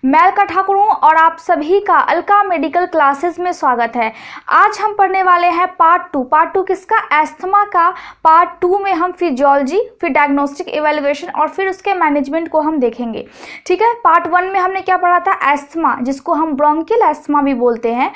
मैं अलका ठाकुर हूँ और आप सभी का अलका मेडिकल क्लासेस में स्वागत है। आज हम पढ़ने वाले हैं पार्ट टू किसका? एस्थमा का। पार्ट 2 में हम फिजियोलॉजी, फिर डायग्नोस्टिक इवैल्यूएशन और फिर उसके मैनेजमेंट को हम देखेंगे। ठीक है। पार्ट 1 में हमने क्या पढ़ा था? एस्थमा, जिसको हम ब्रोंकियल एस्थमा भी बोलते हैं।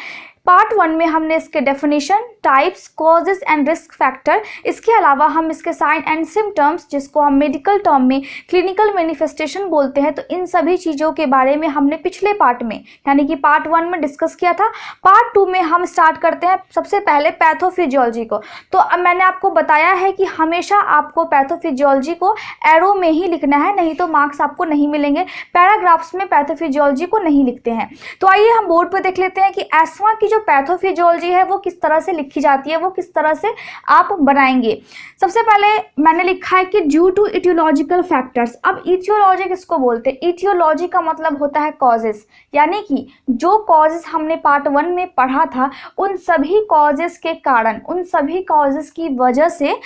पार्ट 1 में हमने इसके definition, types, causes and risk factor, इसके अलावा हम इसके साइन एंड सिम्टम्स, जिसको हम मेडिकल टर्म में क्लिनिकल मैनिफेस्टेशन बोलते हैं, तो इन सभी चीज़ों के बारे में हमने पिछले पार्ट में यानी कि पार्ट 1 में डिस्कस किया था। पार्ट 2 में हम स्टार्ट करते हैं सबसे पहले पैथोफिजियोलॉजी को। तो अब मैंने आपको बताया है कि हमेशा आपको पैथोफिजियोलॉजी को एरो में ही लिखना है, नहीं तो मार्क्स आपको नहीं मिलेंगे। पैराग्राफ्स में पैथोफिजियोलॉजी को नहीं लिखते हैं। तो आइए हम बोर्ड पर देख लेते हैं कि एस्थमा की पैथोफिजियोलॉजी है वो किस तरह से लिखी जाती है, वो किस तरह से आप बनाएंगे। सबसे पहले मैंने लिखा है कि ड्यू टू इटियोलॉजिकल फैक्टर्स। अब इटियोलॉजी किसको बोलते हैं? इटियोलॉजी का मतलब होता है कॉजेस, यानी कि जो कॉजेस हमने पार्ट 1 में पढ़ा था, उन सभी कॉजेस के कारण, उन सभी कॉजेस की वजह से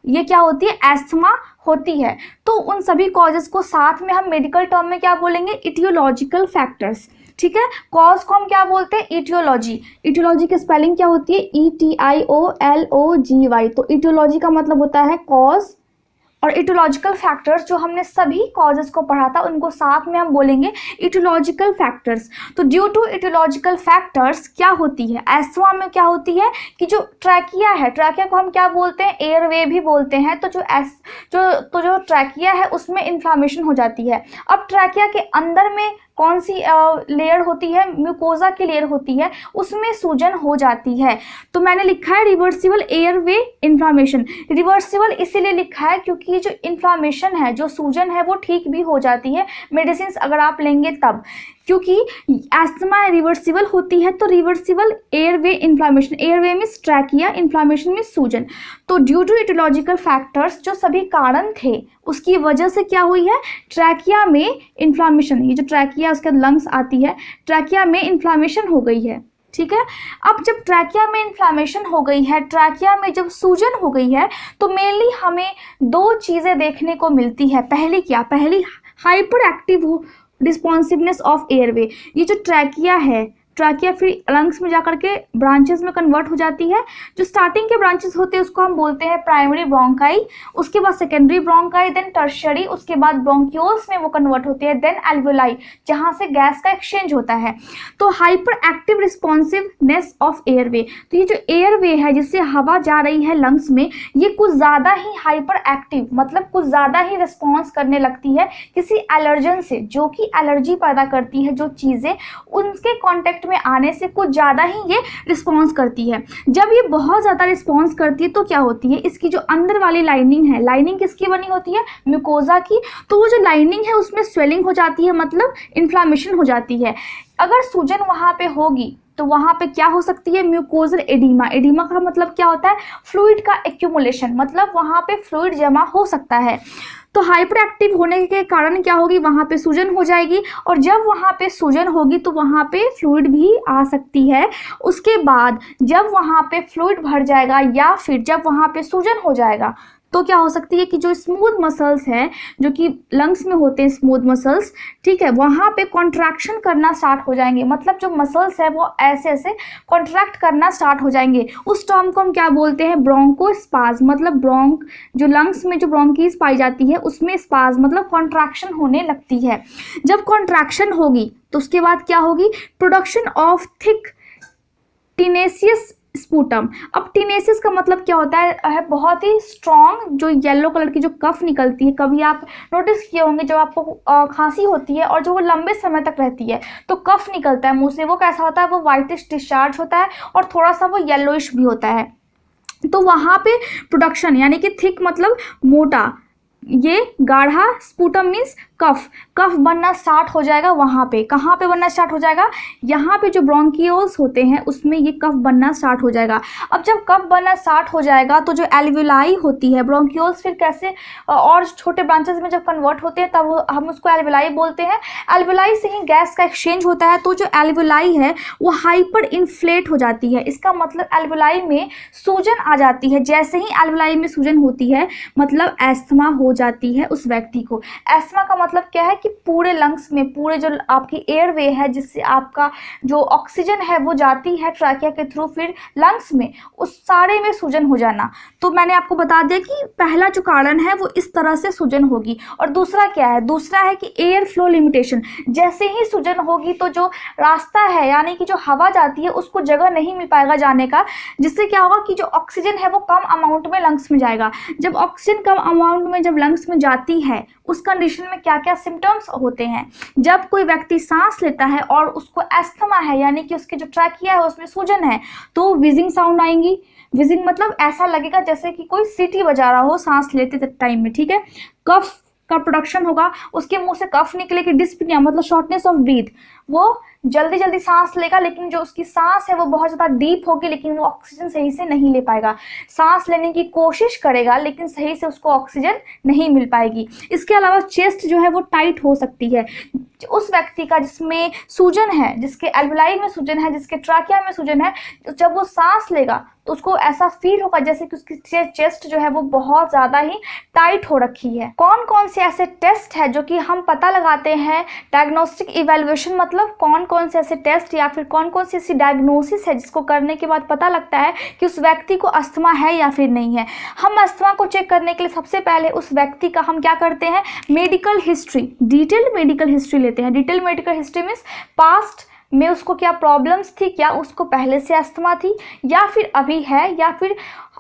ये क्या होती है? एस्थमा होती है। तो उन सभी कॉजेस को साथ में हम मेडिकल टर्म में क्या बोलेंगे? Aetiological factors. ठीक है। कॉज को हम क्या बोलते हैं? इटियोलॉजी। इटियोलॉजी की स्पेलिंग क्या होती है? ETIOLOGY। तो इटियोलॉजी का मतलब होता है कॉज, और इटियोलॉजिकल फैक्टर्स जो हमने सभी कॉजेस को पढ़ा था उनको साथ में हम बोलेंगे इटियोलॉजिकल फैक्टर्स। तो ड्यू टू इटियोलॉजिकल फैक्टर्स क्या होती है? एस्थमा में क्या होती है कि जो ट्रैकिया है, ट्रैकिया को हम क्या बोलते हैं? एयरवे भी बोलते हैं। तो जो ट्रैकिया है उसमें इन्फ्लामेशन हो जाती है। अब ट्रैकिया के अंदर में कौन सी लेयर होती है? म्यूकोजा की लेयर होती है, उसमें सूजन हो जाती है। तो मैंने लिखा है रिवर्सिबल एयरवे इन्फ्लामेशन। रिवर्सिबल इसीलिए लिखा है क्योंकि ये जो इन्फ्लामेशन है, जो सूजन है, वो ठीक भी हो जाती है मेडिसिन अगर आप लेंगे तब, क्योंकि एस्थमा रिवर्सिबल होती है। तो रिवर्सिबल एयरवे इन्फ्लामेशन, एयरवे में ट्रैकिया, इन्फ्लामेशन में सूजन। तो ड्यू टू इटियोलॉजिकल फैक्टर्स, जो सभी कारण थे उसकी वजह से क्या हुई है? ट्रैकिया में इन्फ्लामेशन, ये जो ट्रैकिया उसके लंग्स आती है, ट्रैकिया में इन्फ्लामेशन हो गई है। ठीक है। अब जब ट्रैकिया में इन्फ्लामेशन हो गई है, ट्रैकिया में जब सूजन हो गई है, तो मेनली हमें दो चीज़ें देखने को मिलती है। पहली क्या? पहली hyper active responsiveness of airway. ये जो ट्रैकिया है, ट्रैकिया फिर लंग्स में जाकर के ब्रांचेस में कन्वर्ट हो जाती है। जो स्टार्टिंग के ब्रांचेस होते हैं उसको हम बोलते हैं प्राइमरी ब्रोंकाई, उसके बाद सेकेंडरी ब्रोंकाई, देन टर्शियरी, उसके बाद ब्रोंक्यूल्स में वो कन्वर्ट होती है, देन एल्वेओलाई, जहाँ से गैस का एक्सचेंज होता है। तो hyper active responsiveness of airway, तो ये जो एयरवे है जिससे हवा जा रही है लंग्स में, ये कुछ ज़्यादा ही हाइपर एक्टिव, मतलब कुछ ज़्यादा ही रिस्पॉन्स करने लगती है किसी एलर्जन से, जो कि एलर्जी पैदा करती है। जो चीज़ें उनके कॉन्टेक्ट में आने से कुछ ज़्यादा ही ये रिस्पॉन्स करती है। जब ये बहुत ज़्यादा रिस्पॉन्स करती है तो क्या होती है? इसकी जो अंदर वाली लाइनिंग है, लाइनिंग किसकी बनी होती है? म्यूकोजा की। तो वो जो लाइनिंग है उसमें स्वेलिंग हो जाती है, मतलब इन्फ्लामेशन हो जाती है। अगर सूजन वहाँ पे होगी तो वहाँ पे क्या हो सकती है? Mucosal oedema. एडिमा का मतलब क्या होता है? फ्लूइड का एक्यूमुलेशन, मतलब वहाँ पे फ्लूइड जमा हो सकता है। तो हाइपर एक्टिव होने के कारण क्या होगी? वहाँ पे सूजन हो जाएगी, और जब वहाँ पे सूजन होगी तो वहाँ पे फ्लूइड भी आ सकती है। उसके बाद जब वहाँ पे फ्लूइड भर जाएगा या फिर जब वहाँ पे सूजन हो जाएगा तो क्या हो सकती है कि जो स्मूथ मसल्स हैं, जो कि लंग्स में होते हैं स्मूथ मसल्स, ठीक है, वहाँ पे कॉन्ट्रैक्शन करना स्टार्ट हो जाएंगे। मतलब जो मसल्स है वो ऐसे ऐसे कॉन्ट्रैक्ट करना स्टार्ट हो जाएंगे। उस टर्म को हम क्या बोलते हैं? ब्रोंकोस्पाज। मतलब ब्रोंक, जो लंग्स में जो ब्रोंकीज पाई जाती है उसमें स्पाज मतलब कॉन्ट्रैक्शन होने लगती है। जब कॉन्ट्रैक्शन होगी तो उसके बाद क्या होगी? Production of thick tenacious sputum. अब टीनेसिस का मतलब क्या होता है? बहुत ही स्ट्रॉन्ग जो येलो कलर की जो कफ निकलती है। कभी आप नोटिस किए होंगे जब आपको खांसी होती है और जो वो लंबे समय तक रहती है तो कफ निकलता है मुंह से, वो कैसा होता है? वो वाइटिश डिस्चार्ज होता है और थोड़ा सा वो येलोइश भी होता है। तो वहाँ पे प्रोडक्शन, यानी कि थिक मतलब मोटा, ये गाढ़ा, स्पूटम मीन्स कफ, कफ बनना स्टार्ट हो जाएगा। वहाँ पे कहाँ पे बनना स्टार्ट हो जाएगा? यहाँ पे जो ब्रोंकियोल्स होते हैं उसमें ये कफ बनना स्टार्ट हो जाएगा। अब जब कफ बनना स्टार्ट हो जाएगा तो जो एल्वेओलाई होती है, ब्रोंकियोल्स फिर कैसे और छोटे ब्रांचेस में जब कन्वर्ट होते हैं तब हम उसको एल्वेओलाई बोलते हैं। एल्वेओलाई से ही गैस का एक्सचेंज होता है। तो जो एल्वेओलाई है वो हाइपर इन्फ्लेट हो जाती है। इसका मतलब एल्वेओलाई में सूजन आ जाती है। जैसे ही एल्वेओलाई में सूजन होती है मतलब एस्थमा हो जाती है उस व्यक्ति को। एस्थमा का मतलब क्या है कि पूरे लंग्स में, पूरे जो आपकी एयरवे है जिससे आपका जो ऑक्सीजन है वो जाती है ट्रैकिया के थ्रू फिर लंग्स में, उस सारे में सूजन हो जाना। तो मैंने आपको बता दिया कि पहला जो कारण है वो इस तरह से सूजन होगी। और दूसरा क्या है, दूसरा है कि एयर फ्लो लिमिटेशन। जैसे ही सूजन होगी तो जो रास्ता है यानी कि जो हवा जाती है उसको जगह नहीं मिल पाएगा जाने का, जिससे क्या होगा कि जो ऑक्सीजन है वो कम अमाउंट में लंग्स में जाएगा। जब ऑक्सीजन कम अमाउंट में जब लंग्स में जाती है उस कंडीशन में क्या क्या सिम्टम्स होते हैं। जब कोई व्यक्ति सांस लेता है और उसको एस्थमा है यानी कि उसके जो ट्रैकिया है उसमें सूजन है तो विजिंग साउंड आएंगी। विजिंग मतलब ऐसा लगेगा जैसे कि कोई सीटी बजा रहा हो सांस लेते टाइम में, ठीक है। कफ का प्रोडक्शन होगा, उसके मुंह से कफ निकलेगी। डिस्पनिया मतलब शॉर्टनेस ऑफ ब्रीथ, वो जल्दी जल्दी सांस लेगा लेकिन जो उसकी सांस है वो बहुत ज़्यादा डीप होगी लेकिन वो ऑक्सीजन सही से नहीं ले पाएगा। सांस लेने की कोशिश करेगा लेकिन सही से उसको ऑक्सीजन नहीं मिल पाएगी। इसके अलावा चेस्ट जो है वो टाइट हो सकती है। उस व्यक्ति का जिसमें सूजन है, जिसके एल्वुलाई में सूजन है, जिसके ट्रैकिया में सूजन है, जब वो सांस लेगा तो उसको ऐसा फील होगा जैसे कि उसकी चेस्ट जो है वो बहुत ज़्यादा ही टाइट हो रखी है। कौन कौन से ऐसे टेस्ट है जो कि हम पता लगाते हैं, डायग्नोस्टिक इवैल्यूएशन मतलब कौन कौन से ऐसे टेस्ट या फिर कौन कौन सी ऐसी डायग्नोसिस है जिसको करने के बाद पता लगता है कि उस व्यक्ति को अस्थमा है या फिर नहीं है। हम अस्थमा को चेक करने के लिए सबसे पहले उस व्यक्ति का हम क्या करते हैं, medical history, detailed medical history लेते हैं। Detailed medical history means past में उसको क्या प्रॉब्लम्स थी, क्या उसको पहले से अस्थमा थी या फिर अभी है, या फिर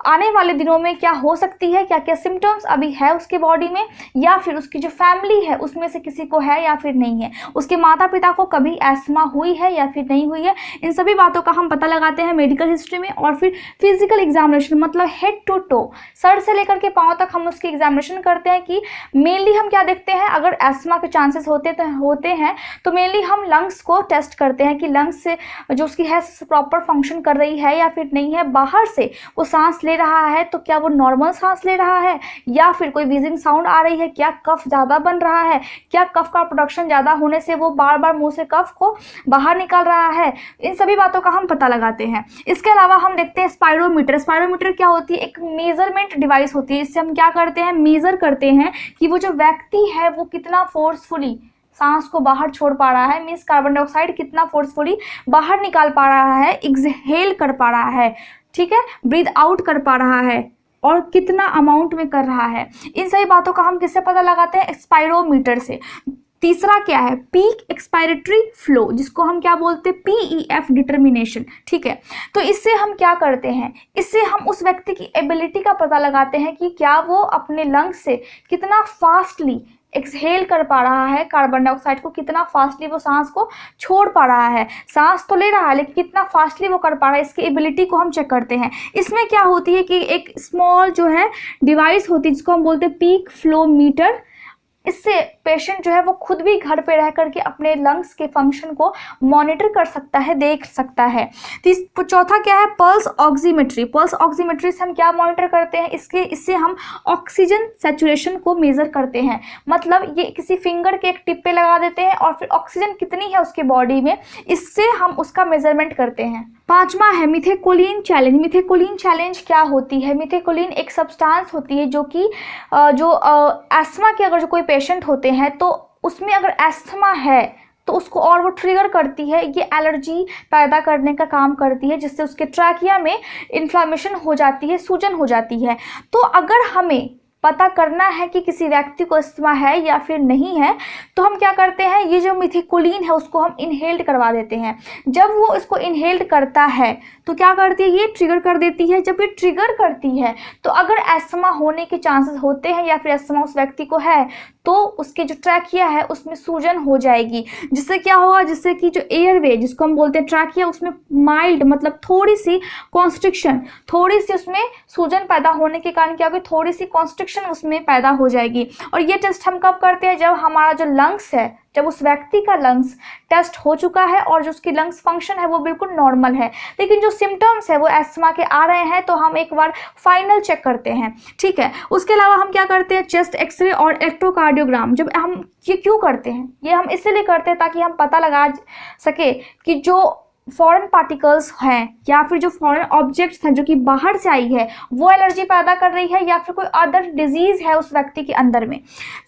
आने वाले दिनों में क्या हो सकती है, क्या क्या सिम्टम्स अभी है उसके बॉडी में, या फिर उसकी जो फैमिली है उसमें से किसी को है या फिर नहीं है, उसके माता पिता को कभी अस्थमा हुई है या फिर नहीं हुई है। इन सभी बातों का हम पता लगाते हैं मेडिकल हिस्ट्री में। और फिर फिजिकल एग्जामिनेशन मतलब हेड टू टो, सर से लेकर के पाँव तक हम उसकी एग्जामिनेशन करते हैं कि मेनली हम क्या देखते हैं, अगर अस्थमा के चांसेस होते हैं तो मेनली हम लंग्स को टेस्ट करते हैं कि लंग्स से जो उसकी है प्रॉपर फंक्शन कर रही है या फिर नहीं है। बाहर से वो सांस ले रहा है तो क्या वो नॉर्मल सांस ले रहा है या फिर कोई व्हीजिंग साउंड आ रही है, क्या कफ ज़्यादा बन रहा है, क्या कफ का प्रोडक्शन ज़्यादा होने से वो बार बार मुंह से कफ को बाहर निकाल रहा है। इन सभी बातों का हम पता लगाते हैं। इसके अलावा हम देखते हैं स्पायरोमीटर। स्पायरोमीटर क्या होती है, एक मेजरमेंट डिवाइस होती है। इससे हम क्या करते हैं, मेजर करते हैं कि वो जो व्यक्ति है वो कितना फोर्सफुली सांस को बाहर छोड़ पा रहा है, मीन्स कार्बन डाइऑक्साइड कितना फोर्सफुली बाहर निकाल पा रहा है, एक्सहेल कर पा रहा है, ठीक है, ब्रीथ आउट कर पा रहा है और कितना अमाउंट में कर रहा है। इन सभी बातों का हम किससे पता लगाते हैं, स्पायरोमीटर से। तीसरा क्या है, पीक एक्सपायरेटरी फ्लो, जिसको हम क्या बोलते हैं, PEF डिटर्मिनेशन, ठीक है। तो इससे हम क्या करते हैं, इससे हम उस व्यक्ति की एबिलिटी का पता लगाते हैं कि क्या वो अपने लंग्स से कितना फास्टली एक्सहेल कर पा रहा है, कार्बन डाइऑक्साइड को कितना फास्टली वो सांस को छोड़ पा रहा है। सांस तो ले रहा है लेकिन कितना फास्टली वो कर पा रहा है, इसकी एबिलिटी को हम चेक करते हैं। इसमें क्या होती है कि एक स्मॉल जो है डिवाइस होती है जिसको हम बोलते हैं पीक फ्लो मीटर। इससे पेशेंट जो है वो खुद भी घर पे रह करके अपने लंग्स के फंक्शन को मॉनिटर कर सकता है, देख सकता है। चौथा क्या है, पल्स ऑक्सीमेट्री। पल्स ऑक्सीमेट्री से हम क्या मॉनिटर करते हैं, इससे हम ऑक्सीजन सैचुरेशन को मेज़र करते हैं। मतलब ये किसी फिंगर के एक टिप पे लगा देते हैं और फिर ऑक्सीजन कितनी है उसके बॉडी में, इससे हम उसका मेजरमेंट करते हैं। पांचवा है मिथेकोलिन चैलेंज। मिथेकोलिन चैलेंज क्या होती है, मिथेकोलिन एक सब्सटेंस होती है जो कि अस्थमा के अगर जो कोई पेशेंट होते हैं तो उसमें अगर अस्थमा है तो उसको और वो ट्रिगर करती है, ये एलर्जी पैदा करने का काम करती है जिससे उसके ट्रैकिया में इन्फ्लामेशन हो जाती है, सूजन हो जाती है। तो अगर हमें पता करना है कि किसी व्यक्ति को अस्थमा है या फिर नहीं है तो हम क्या करते हैं, ये जो मिथेकोलिन है उसको हम इनहेल्ड करवा देते हैं। जब वो इसको इनहेल्ड करता है तो क्या करती है, ये ट्रिगर कर देती है। जब ये ट्रिगर करती है तो अगर अस्थमा होने के चांसेस होते हैं या फिर अस्थमा उस व्यक्ति को है तो उसके जो ट्रैकिया है उसमें सूजन हो जाएगी। जिससे क्या होगा, जिससे कि जो एयरवे जिसको हम बोलते हैं ट्रैकिया उसमें माइल्ड मतलब थोड़ी सी कॉन्स्ट्रिक्शन, थोड़ी सी उसमें सूजन पैदा होने के कारण क्या होगी, थोड़ी सी कॉन्स्ट्रिक्शन उसमें पैदा हो जाएगी। और ये टेस्ट हम कब करते हैं, जब हमारा जो लंग्स है, जब उस व्यक्ति का लंग्स टेस्ट हो चुका है और जो उसकी लंग्स फंक्शन है वो बिल्कुल नॉर्मल है, लेकिन जो सिम्टम्स है वो अस्थमा के आ रहे हैं तो हम एक बार फाइनल चेक करते हैं, ठीक है। उसके अलावा हम क्या करते हैं, चेस्ट एक्सरे और इलेक्ट्रोकार्डियोग्राम। जब हम ये क्यों करते हैं, ये हम इसलिए करते हैं ताकि हम पता लगा सके कि जो फॉरेन पार्टिकल्स हैं या फिर जो फॉरेन ऑब्जेक्ट्स हैं जो कि बाहर से आई है वो एलर्जी पैदा कर रही है या फिर कोई अदर डिजीज है उस व्यक्ति के अंदर में।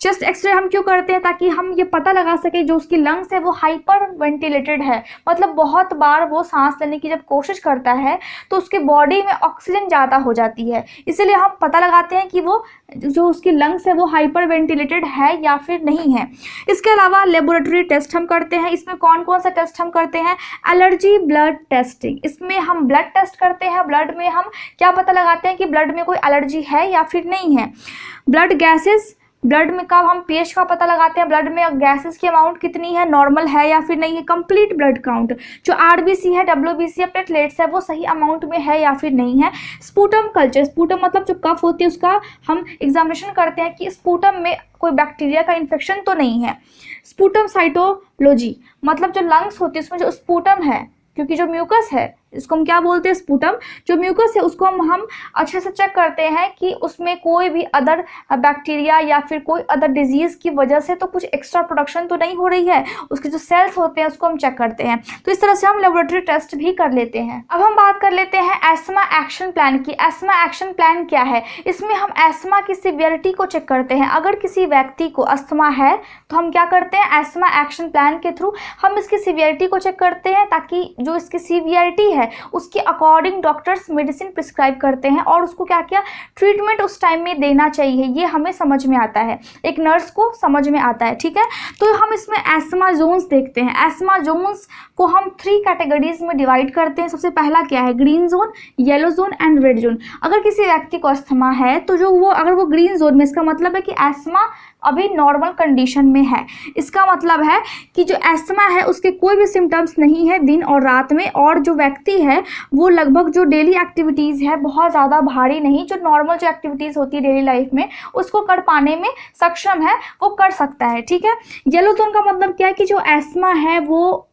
चेस्ट एक्सरे हम क्यों करते हैं? ताकि हम ये पता लगा सके जो उसकी लंग्स है वो हाइपर वेंटिलेटेड है, मतलब बहुत बार वो सांस लेने की जब कोशिश करता है तो उसके बॉडी में ऑक्सीजन ज़्यादा हो जाती है, इसीलिए हम पता लगाते हैं कि वो जो उसकी लंग्स है वो हाइपर वेंटिलेटेड है या फिर नहीं है। इसके अलावा लेबोरेटरी टेस्ट हम करते हैं। इसमें कौन कौन सा टेस्ट हम करते हैं? एलर्जी ब्लड टेस्टिंग, इसमें हम ब्लड टेस्ट करते हैं। ब्लड में हम क्या पता लगाते हैं कि ब्लड में कोई एलर्जी है या फिर नहीं है। ब्लड गैसेस, ब्लड में कब हम पीएच का पता लगाते हैं, ब्लड में गैसेस की अमाउंट कितनी है, नॉर्मल है या फिर नहीं है। कंप्लीट ब्लड काउंट, जो आरबीसी है, डब्ल्यूबीसी है, प्लेटलेट्स है, वो सही अमाउंट में है या फिर नहीं है। स्पूटम कल्चर, स्पूटम मतलब जो कफ होती है उसका हम एग्जामिनेशन करते हैं कि स्पूटम में कोई बैक्टीरिया का इन्फेक्शन तो नहीं है। स्पूटम साइटोलॉजी, मतलब जो लंग्स होती है उसमें जो स्पूटम है, क्योंकि जो म्यूकस है इसको हम क्या बोलते हैं? स्पूटम। जो म्यूकस है उसको हम अच्छे से चेक करते हैं कि उसमें कोई भी अदर बैक्टीरिया या फिर कोई अदर डिजीज की वजह से तो कुछ एक्स्ट्रा प्रोडक्शन तो नहीं हो रही है, उसके जो सेल्स होते हैं उसको हम चेक करते हैं। तो इस तरह से हम लेबोरेटरी टेस्ट भी कर लेते हैं। अब हम बात कर लेते हैं एस्थमा एक्शन प्लान की। एस्थमा एक्शन प्लान क्या है? इसमें हम एस्थमा की सिवियरिटी को चेक करते हैं। अगर किसी व्यक्ति को अस्थमा है तो हम क्या करते हैं? एस्थमा एक्शन प्लान के थ्रू हम इसकी सिवियरिटी को चेक करते हैं, ताकि जो इसकी सिवियरिटी है उसके अकॉर्डिंग डॉक्टर्स मेडिसिन प्रिस्क्राइब करते हैं और उसको क्या क्या ट्रीटमेंट उस टाइम में देना चाहिए, ये हमें समझ में आता है, एक नर्स को समझ में आता है। ठीक है, तो हम इसमें एस्थमा जोन्स देखते हैं। एस्थमा जोन्स को हम 3 कैटेगरीज में डिवाइड करते हैं। सबसे पहला क्या है? Green zone, yellow zone and red zone. अगर किसी व्यक्ति को अस्थमा है तो जो वो अगर वो ग्रीन जोन में, इसका मतलब है कि एस्थमा अभी नॉर्मल कंडीशन में है। इसका मतलब है कि जो एस्थमा है उसके कोई भी सिम्टम्स नहीं है दिन और रात में, और जो व्यक्ति है वो लगभग जो डेली एक्टिविटीज़ है बहुत ज़्यादा भारी नहीं, जो नॉर्मल जो एक्टिविटीज़ होती है डेली लाइफ में उसको कर पाने में सक्षम है, वो कर सकता है। ठीक है, येलो जोन का मतलब क्या है कि जो एस्थमा है वो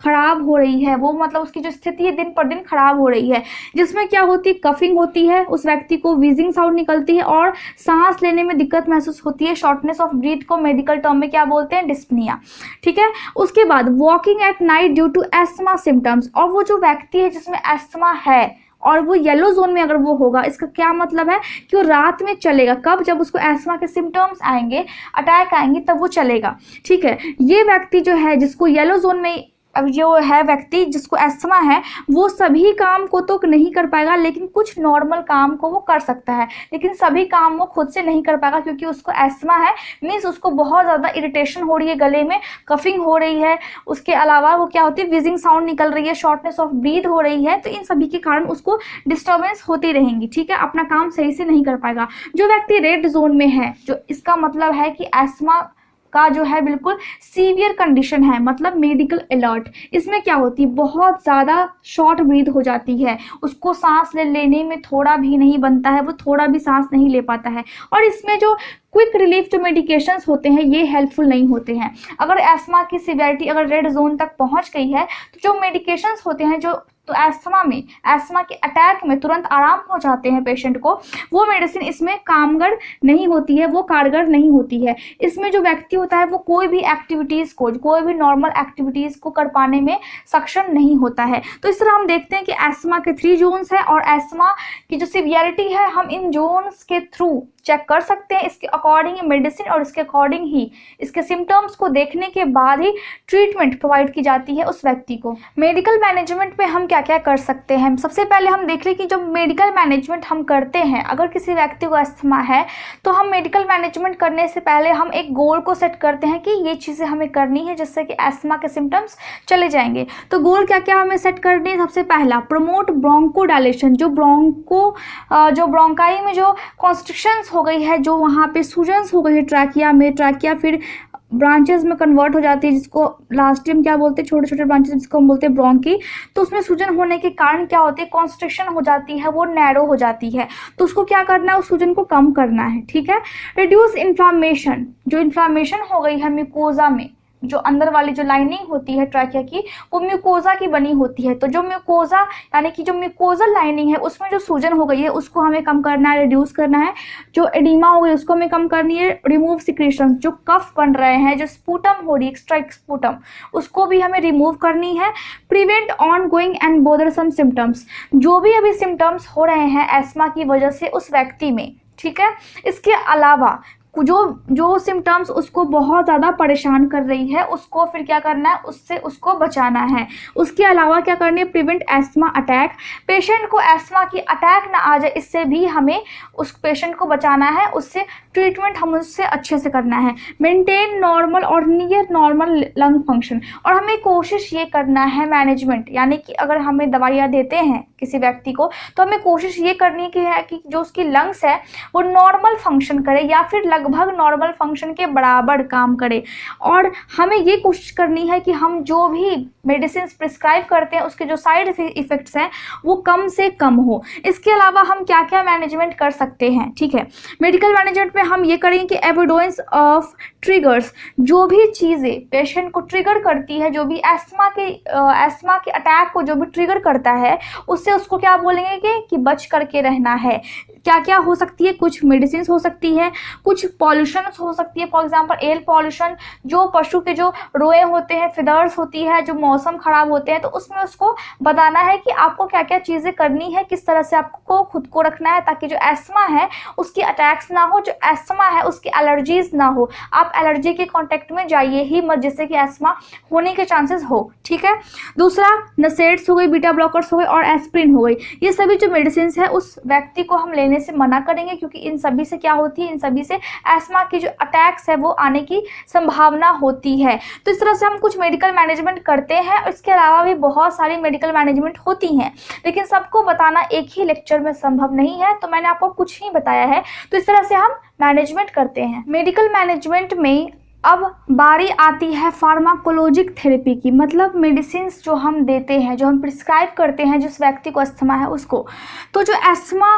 खराब हो रही है, वो मतलब उसकी जो स्थिति है दिन पर दिन खराब हो रही है, जिसमें क्या होती है? कफिंग होती है, उस व्यक्ति को वीजिंग साउंड निकलती है और सांस लेने में दिक्कत महसूस होती है। शॉर्टनेस ऑफ ब्रीथ को मेडिकल टर्म में क्या बोलते हैं? डिस्पनिया। ठीक है, उसके बाद walking at night due to asthma symptoms, और वो जो व्यक्ति है जिसमें एस्थमा है और वो येलो जोन में अगर वो होगा, इसका क्या मतलब है कि वो रात में चलेगा। कब? जब उसको एस्थमा के सिम्टम्स आएंगे, अटैक आएंगे, तब वो चलेगा। ठीक है, ये व्यक्ति जो है जिसको येलो जोन में, अब जो है व्यक्ति जिसको एस्थमा है वो सभी काम को तो नहीं कर पाएगा, लेकिन कुछ नॉर्मल काम को वो कर सकता है, लेकिन सभी काम वो खुद से नहीं कर पाएगा क्योंकि उसको एस्थमा है। मीन्स उसको बहुत ज़्यादा इरिटेशन हो रही है, गले में कफिंग हो रही है, उसके अलावा वो क्या होती है? विजिंग साउंड निकल रही है, शॉर्टनेस ऑफ ब्रीथ हो रही है। तो इन सभी के कारण उसको डिस्टर्बेंस होती रहेंगी। ठीक है, अपना काम सही से नहीं कर पाएगा। जो व्यक्ति रेड जोन में है, जो इसका मतलब है कि एस्थमा का जो है बिल्कुल सीवियर कंडीशन है, मतलब मेडिकल अलर्ट। इसमें क्या होती है? बहुत ज़्यादा शॉर्ट ब्रीथ हो जाती है, उसको सांस लेने में थोड़ा भी नहीं बनता है, वो थोड़ा भी सांस नहीं ले पाता है, और इसमें जो क्विक रिलीफ जो मेडिकेशंस होते हैं ये हेल्पफुल नहीं होते हैं। अगर एस्थमा की सिवियरिटी अगर रेड जोन तक पहुंच गई है तो जो मेडिकेशंस होते हैं जो तो एस्थमा में, एस्थमा के अटैक में तुरंत आराम पहुंचाते हैं पेशेंट को, वो मेडिसिन इसमें कामगर नहीं होती है, वो कारगर नहीं होती है। इसमें जो व्यक्ति होता है वो कोई भी एक्टिविटीज़ को, कोई भी नॉर्मल एक्टिविटीज़ को कर पाने में सक्षम नहीं होता है। तो इस तरह हम देखते हैं कि एस्थमा के 3 जोन्स हैं, और एस्थमा की जो सिवियरिटी है हम इन जोन्स के थ्रू चेक कर सकते हैं। इसके अकॉर्डिंग ही मेडिसिन और इसके अकॉर्डिंग ही इसके सिम्टम्स को देखने के बाद ही ट्रीटमेंट प्रोवाइड की जाती है उस व्यक्ति को। मेडिकल मैनेजमेंट में हम क्या क्या कर सकते हैं? सबसे पहले हम देख रहे हैं कि जो मेडिकल मैनेजमेंट हम करते हैं, अगर किसी व्यक्ति को अस्थमा है तो हम मेडिकल मैनेजमेंट करने से पहले हम एक गोल को सेट करते हैं कि ये चीज़ें हमें करनी है जिससे कि अस्थमा के सिम्टम्स चले जाएंगे। तो गोल क्या क्या हमें सेट करनी है? सबसे पहला, प्रमोट ब्रोंकोडायलेशन। जो ब्रोंकाई में जो कॉन्स्ट्रिक्शंस हो गई है, जो वहाँ पे सूजन्स हो गई है ट्रैकिया में, ट्रैकिया फिर ब्रांचेस में कन्वर्ट हो जाती है, जिसको लास्ट टाइम क्या बोलते हैं, छोटे छोटे ब्रांचेस जिसको हम बोलते हैं ब्रोंकी। तो उसमें सूजन होने के कारण क्या होती है? कॉन्स्ट्रिक्शन हो जाती है, वो नैरो हो जाती है। तो उसको क्या करना है? उस सूजन को कम करना है। ठीक है, रिड्यूस इन्फ्लामेशन। जो इन्फ्लामेशन हो गई है म्यूकोजा में, जो अंदर वाली जो लाइनिंग होती है ट्रैकिया की, वो म्यूकोजा की बनी होती है। तो जो म्यूकोजा यानी कि जो म्यूकोजल लाइनिंग है उसमें जो सूजन हो गई है उसको हमें कम करना है, रिड्यूस करना है। जो एडिमा हो गई उसको हमें कम करनी है, रिमूव सिक्रेशन, जो कफ बन रहे हैं, जो स्पूटम हो रही है, एक्स्ट्रा स्पूटम, उसको भी हमें रिमूव करनी है। Prevent on going and bothersome symptoms, जो भी अभी सिम्टम्स हो रहे हैं एस्मा की वजह से उस व्यक्ति में, ठीक है। इसके अलावा जो सिम्टम्स उसको बहुत ज़्यादा परेशान कर रही है उसको फिर क्या करना है, उससे उसको बचाना है। उसके अलावा क्या करनी है, प्रिवेंट एस्मा अटैक, पेशेंट को एस्मा की अटैक ना आ जाए इससे भी हमें उस पेशेंट को बचाना है, उससे ट्रीटमेंट हम उससे अच्छे से करना है। मेंटेन नॉर्मल और नियर नॉर्मल लंग फंक्शन, और हमें कोशिश ये करना है मैनेजमेंट, यानी कि अगर हमें दवाइयाँ देते हैं किसी व्यक्ति को तो हमें कोशिश ये करनी है कि जो उसकी लंग्स है वो नॉर्मल फंक्शन करे या फिर लगभग नॉर्मल फंक्शन के बराबर काम करे। और हमें ये कोशिश करनी है कि हम जो भी मेडिसिन प्रिस्क्राइब करते हैं उसके जो साइड इफ़ेक्ट्स हैं वो कम से कम हो। इसके अलावा हम क्या क्या मैनेजमेंट कर सकते हैं, ठीक है। मेडिकल मैनेजमेंट में हम ये करेंगे कि एविडेंस ऑफ ट्रिगर्स, जो भी चीज़ें पेशेंट को ट्रिगर करती है, जो भी एस्मा के अटैक को जो भी ट्रिगर करता है उससे उसको क्या बोलेंगे कि बच करके रहना है। क्या क्या हो सकती है, कुछ मेडिसिन हो सकती है, कुछ पॉल्यूशन हो सकती है, फॉर एग्जांपल एयर पॉल्यूशन, जो पशु के जो रोए होते हैं, फिदर्स होती है, जो मौसम खराब होते हैं, तो उसमें उसको बताना है कि आपको क्या क्या चीज़ें करनी है, किस तरह से आपको खुद को रखना है ताकि जो एस्मा है उसकी अटैक्स ना हो, जो एस्मा है उसकी एलर्जीज ना हो। आप एलर्जी के कॉन्टेक्ट में जाइए ही मत जिससे कि एस्मा होने के चांसेस हो, ठीक है। दूसरा नसेड्स हो गई, बीटा ब्लॉकर्स हो गए और एस्प्रिन हो गई, ये सभी जो मेडिसिन है उस व्यक्ति को हम लेने से मना करेंगे क्योंकि इन सभी से क्या होती है, इन सभी से एस्मा की जो अटैक्स है वो आने की संभावना होती है। तो इस तरह से हम कुछ मेडिकल मैनेजमेंट करते हैं। इसके अलावा भी बहुत सारी मेडिकल मैनेजमेंट होती हैं लेकिन सबको बताना एक ही लेक्चर में संभव नहीं है, तो मैंने आपको कुछ ही बताया है। तो इस तरह से हम मैनेजमेंट करते हैं। मेडिकल मैनेजमेंट में अब बारी आती है फार्माकोलॉजिक थेरेपी की, मतलब मेडिसिन जो हम देते हैं, जो हम प्रिस्क्राइब करते हैं जिस व्यक्ति को अस्थमा है उसको। तो जो एस्मा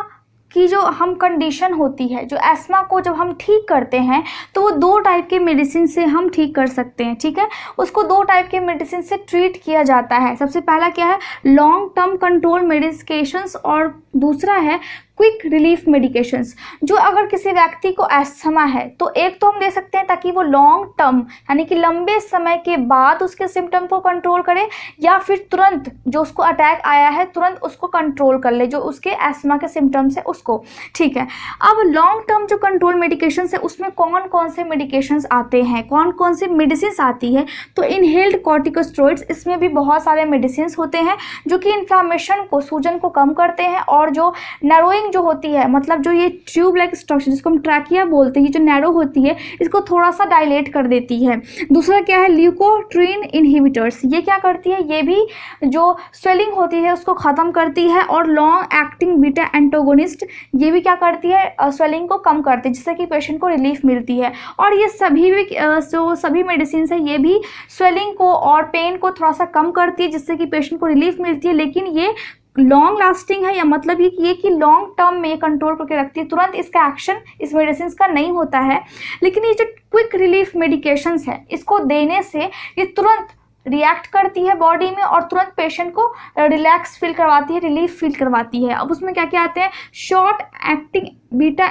की जो हम कंडीशन होती है, जो एस्मा को जब हम ठीक करते हैं तो वो दो टाइप के मेडिसिन से हम ठीक कर सकते हैं, ठीक है। उसको दो टाइप के मेडिसिन से ट्रीट किया जाता है। सबसे पहला क्या है, लॉन्ग टर्म कंट्रोल मेडिकेशंस, और दूसरा है क्विक रिलीफ मेडिकेशंस। जो अगर किसी व्यक्ति को एस्थमा है तो एक तो हम दे सकते हैं ताकि वो लॉन्ग टर्म यानी कि लंबे समय के बाद उसके सिम्टम को कंट्रोल करे, या फिर तुरंत जो उसको अटैक आया है तुरंत उसको कंट्रोल कर ले, जो उसके एस्थमा के सिम्टम्स है उसको, ठीक है। अब लॉन्ग टर्म जो कंट्रोल मेडिकेशंस है उसमें कौन कौन से मेडिकेशंस आते हैं, कौन कौन सी मेडिसिन आती है, तो इनहेल्ड कॉर्टिकोस्टेरॉइड्स, इसमें भी बहुत सारे मेडिसिन होते हैं जो कि इन्फ्लामेशन को, सूजन को कम करते हैं, और जो नैरोइंग जो होती है, मतलब जो ये ट्यूब लाइक स्ट्रक्चर जिसको हम ट्रैकिया बोलते हैं, ये जो नैरो होती है इसको थोड़ा सा डायलेट कर देती है। दूसरा क्या है, ल्यूकोट्रीन इनहिबिटर्स, ये क्या करती है, ये भी जो स्वेलिंग होती है उसको ख़त्म करती है। और लॉन्ग एक्टिंग बीटा एंटागोनिस्ट, ये भी क्या करती है, स्वेलिंग को कम करती है जिससे कि पेशेंट को रिलीफ मिलती है। और ये सभी भी जो सभी मेडिसिन है ये भी स्वेलिंग को और पेन को थोड़ा सा कम करती है जिससे कि पेशेंट को रिलीफ मिलती है, लेकिन ये लॉन्ग लास्टिंग है, या मतलब ये कि लॉन्ग टर्म में कंट्रोल करके रखती है, तुरंत इसका एक्शन इस मेडिसिन का नहीं होता है। लेकिन ये जो क्विक रिलीफ मेडिकेशंस है इसको देने से ये तुरंत रिएक्ट करती है बॉडी में और तुरंत पेशेंट को रिलैक्स फील करवाती है, रिलीफ फील करवाती है। अब उसमें क्या क्या आते हैं, शॉर्ट एक्टिंग बीटा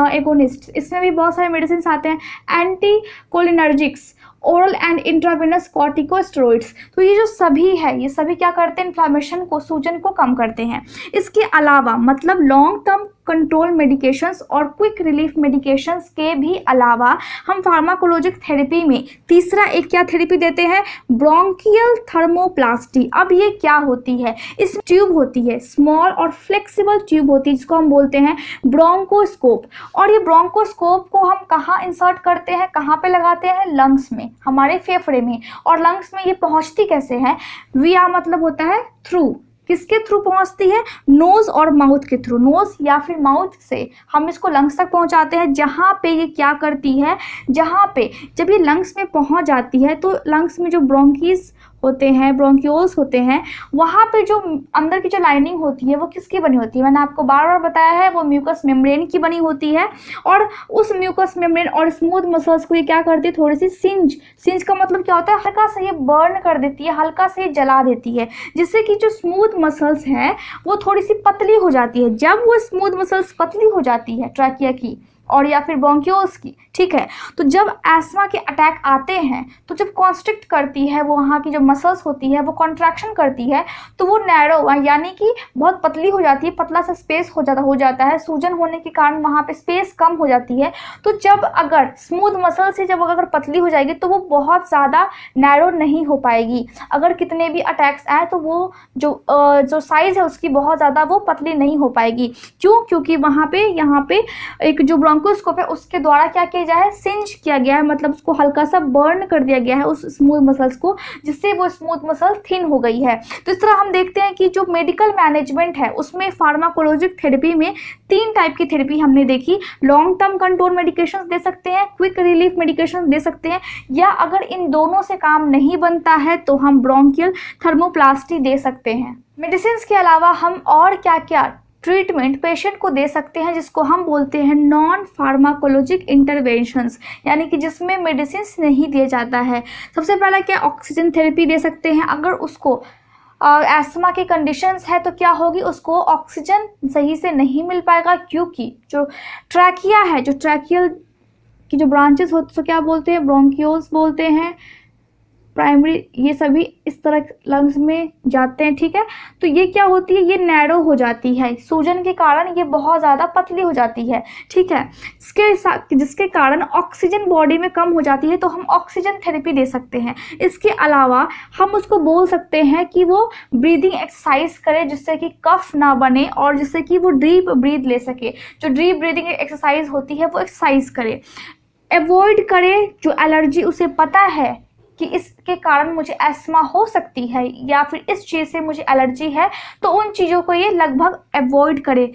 एगोनिस्ट, इसमें भी बहुत सारे मेडिसिन आते हैं। Anti cholinergics, oral and intravenous corticosteroids, तो ये जो सभी है ये सभी क्या करते हैं, इन्फ्लामेशन को, सूजन को कम करते हैं। इसके अलावा मतलब लॉन्ग टर्म कंट्रोल मेडिकेशंस और क्विक रिलीफ मेडिकेशंस के भी अलावा हम फार्माकोलॉजिक थेरेपी में तीसरा एक क्या थेरेपी देते हैं, ब्रोंकियल थर्मोप्लास्टी। अब ये क्या होती है, इस ट्यूब होती है, स्मॉल और फ्लेक्सिबल ट्यूब होती है जिसको हम बोलते हैं ब्रोंकोस्कोप। और ये ब्रोंकोस्कोप को हम कहाँ इंसर्ट करते हैं, कहाँ पे लगाते हैं, लंग्स में, हमारे फेफड़े में। और लंग्स में ये पहुँचती कैसे है, विया मतलब होता है थ्रू, किसके थ्रू पहुंचती है, नोज और माउथ के थ्रू, नोज या फिर माउथ से हम इसको लंग्स तक पहुंचाते हैं। जहाँ पे ये क्या करती है, जहाँ पे जब ये लंग्स में पहुंच जाती है तो लंग्स में जो ब्रोंकीज होते हैं, ब्रोंक्यूल्स होते हैं, वहाँ पे जो अंदर की जो लाइनिंग होती है वो किसकी बनी होती है? मैंने आपको बार बार बताया है, वो म्यूकस मेम्ब्रेन की बनी होती है। और उस म्यूकस मेम्ब्रेन और स्मूथ मसल्स को ये क्या करती है? थोड़ी सी सिंज का मतलब क्या होता है? हल्का सा ये बर्न कर देती है, हल्का से ये जला देती है, जिससे कि जो स्मूथ मसल्स हैं वो थोड़ी सी पतली हो जाती है। जब वो स्मूथ मसल्स पतली हो जाती है ट्रैकिया की और या फिर ब्रोंक्यूल्स की, ठीक है, तो जब एस्मा के अटैक आते हैं तो जब कॉन्स्ट्रिक्ट करती है वो, वहाँ की जो मसल्स होती है वो कॉन्ट्रैक्शन करती है, तो वो नैरो यानी कि बहुत पतली हो जाती है, पतला सा स्पेस हो जाता है। सूजन होने के कारण वहाँ पे स्पेस कम हो जाती है। तो जब अगर स्मूथ मसल से जब अगर पतली हो जाएगी तो वो बहुत ज़्यादा नैरो नहीं हो पाएगी। अगर कितने भी अटैक्स आए तो वो जो साइज़ है उसकी बहुत ज़्यादा वो पतली नहीं हो पाएगी। क्यों? क्योंकि वहाँ पे यहाँ पे एक जो ब्रोंकोस्कोप है उसके द्वारा क्या किया गया है? सिंज किया गया है, मतलब उसको हल्का सा बर्न कर दिया गया है उस स्मूथ मसल्स को, जिससे वो स्मूथ मसल थिन हो गई है। तो इस तरह हम देखते हैं कि जो मेडिकल मैनेजमेंट है उसमें फार्माकोलॉजिक थेरेपी में 3 टाइप की थेरेपी हमने देखी। लॉन्ग टर्म कंट्रोल मेडिकेशन दे सकते हैं, क्विक रिलीफ मेडिकेशन दे सकते हैं, या अगर इन दोनों से काम नहीं बनता है तो हम ब्रोंकियल थर्मोप्लास्टी दे सकते हैं। मेडिसिन के अलावा हम और क्या क्या ट्रीटमेंट पेशेंट को दे सकते हैं, जिसको हम बोलते हैं नॉन फार्माकोलॉजिक इंटरवेंशंस, यानी कि जिसमें मेडिसिन नहीं दिया जाता है। सबसे पहला क्या? ऑक्सीजन थेरेपी दे सकते हैं। अगर उसको एस्थमा की कंडीशंस है तो क्या होगी? उसको ऑक्सीजन सही से नहीं मिल पाएगा, क्योंकि जो ट्रैकिया है, जो ट्रैकियल की जो ब्रांचेस होते तो क्या बोलते हैं? ब्रोंक्यूल्स बोलते हैं, प्राइमरी, ये सभी इस तरह लंग्स में जाते हैं, ठीक है। तो ये क्या होती है? ये नैरो हो जाती है, सूजन के कारण ये बहुत ज़्यादा पतली हो जाती है, ठीक है। जिसके कारण ऑक्सीजन बॉडी में कम हो जाती है, तो हम ऑक्सीजन थेरेपी दे सकते हैं। इसके अलावा हम उसको बोल सकते हैं कि वो ब्रीदिंग एक्सरसाइज करे, जिससे कि कफ ना बने और जिससे कि वो डीप ब्रीथ ले सके। जो डीप ब्रीदिंग एक्सरसाइज होती है वो एक्सरसाइज करे। अवॉइड करे जो एलर्जी उसे पता है कि इसके कारण मुझे एस्मा हो सकती है या फिर इस चीज़ से मुझे एलर्जी है, तो उन चीज़ों को ये लगभग अवॉइड करे।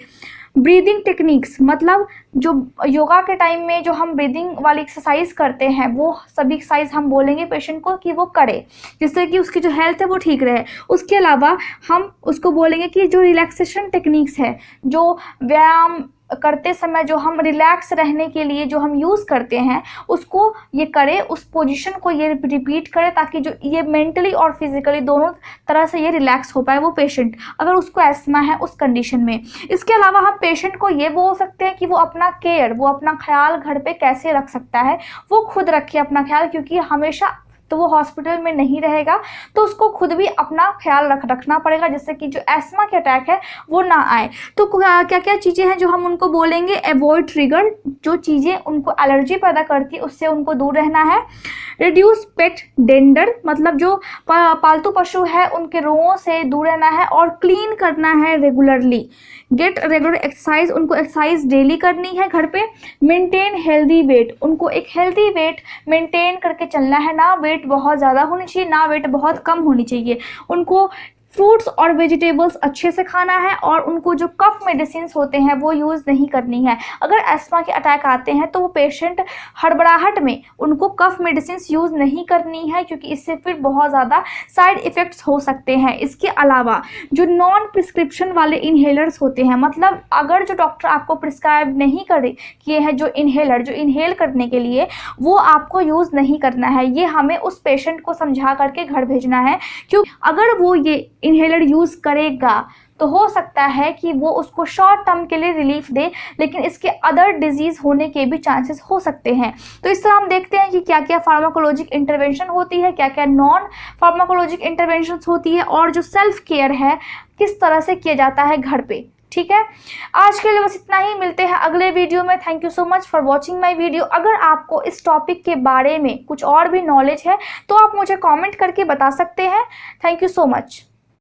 ब्रीदिंग टेक्निक्स, मतलब जो योगा के टाइम में जो हम ब्रीदिंग वाली एक्सरसाइज करते हैं वो सभी एक्सरसाइज हम बोलेंगे पेशेंट को कि वो करे, जिससे कि उसकी जो हेल्थ है वो ठीक रहे। उसके अलावा हम उसको बोलेंगे कि जो रिलैक्सेशन टेक्निक्स है, जो व्यायाम करते समय जो हम रिलैक्स रहने के लिए जो हम यूज़ करते हैं उसको ये करे, उस पोजीशन को ये रिपीट करे, ताकि जो ये मेंटली और फिजिकली दोनों तरह से ये रिलैक्स हो पाए वो पेशेंट, अगर उसको एस्मा है उस कंडीशन में। इसके अलावा हम पेशेंट को ये बोल सकते हैं कि वो अपना केयर, वो अपना ख्याल घर पे कैसे रख सकता है, वो खुद रखे अपना ख्याल, क्योंकि हमेशा तो वो हॉस्पिटल में नहीं रहेगा, तो उसको खुद भी अपना ख्याल रखना पड़ेगा, जिससे कि जो एस्मा के अटैक है वो ना आए। तो क्या क्या चीज़ें हैं जो हम उनको बोलेंगे? अवॉइड ट्रिगर, जो चीज़ें उनको एलर्जी पैदा करती है उससे उनको दूर रहना है। रिड्यूस पेट डेंडर, मतलब जो पालतू पशु है उनके रोओं से दूर रहना है और क्लीन करना है रेगुलरली। गेट रेगुलर एक्सरसाइज, उनको एक्सरसाइज डेली करनी है घर पे। मेंटेन हेल्दी वेट, उनको एक हेल्दी वेट मेंटेन करके चलना है, ना वेट बहुत ज़्यादा होनी चाहिए ना वेट बहुत कम होनी चाहिए। उनको फ्रूट्स और वेजिटेबल्स अच्छे से खाना है और उनको जो कफ मेडिसिन होते हैं वो यूज़ नहीं करनी है। अगर एस्मा के अटैक आते हैं तो वो पेशेंट हड़बड़ाहट में उनको कफ मेडिसिन यूज़ नहीं करनी है, क्योंकि इससे फिर बहुत ज़्यादा साइड इफ़ेक्ट्स हो सकते हैं। इसके अलावा जो नॉन प्रिस्क्रिप्शन वाले इन्हेलर्स होते हैं, मतलब अगर जो डॉक्टर आपको प्रिस्क्राइब नहीं किए हैं जो इन्हेलर, जो इन्हेल करने के लिए, वो आपको यूज़ नहीं करना है। ये हमें उस पेशेंट को समझा करके घर भेजना है, क्योंकि अगर वो ये इन्हेलर यूज़ करेगा तो हो सकता है कि वो उसको शॉर्ट टर्म के लिए रिलीफ दे, लेकिन इसके अदर डिजीज़ होने के भी चांसेस हो सकते हैं। तो इस तरह हम देखते हैं कि क्या क्या फार्माकोलॉजिक इंटरवेंशन होती है, क्या क्या नॉन फार्माकोलॉजिक इंटरवेंशन होती है, और जो सेल्फ केयर है किस तरह से किया जाता है घर पे। ठीक है, आज के लिए बस इतना ही। मिलते हैं अगले वीडियो में। Thank you so much for watching my video. अगर आपको इस टॉपिक के बारे में कुछ और भी नॉलेज है तो आप मुझे कमेंट करके बता सकते हैं। Thank you so much.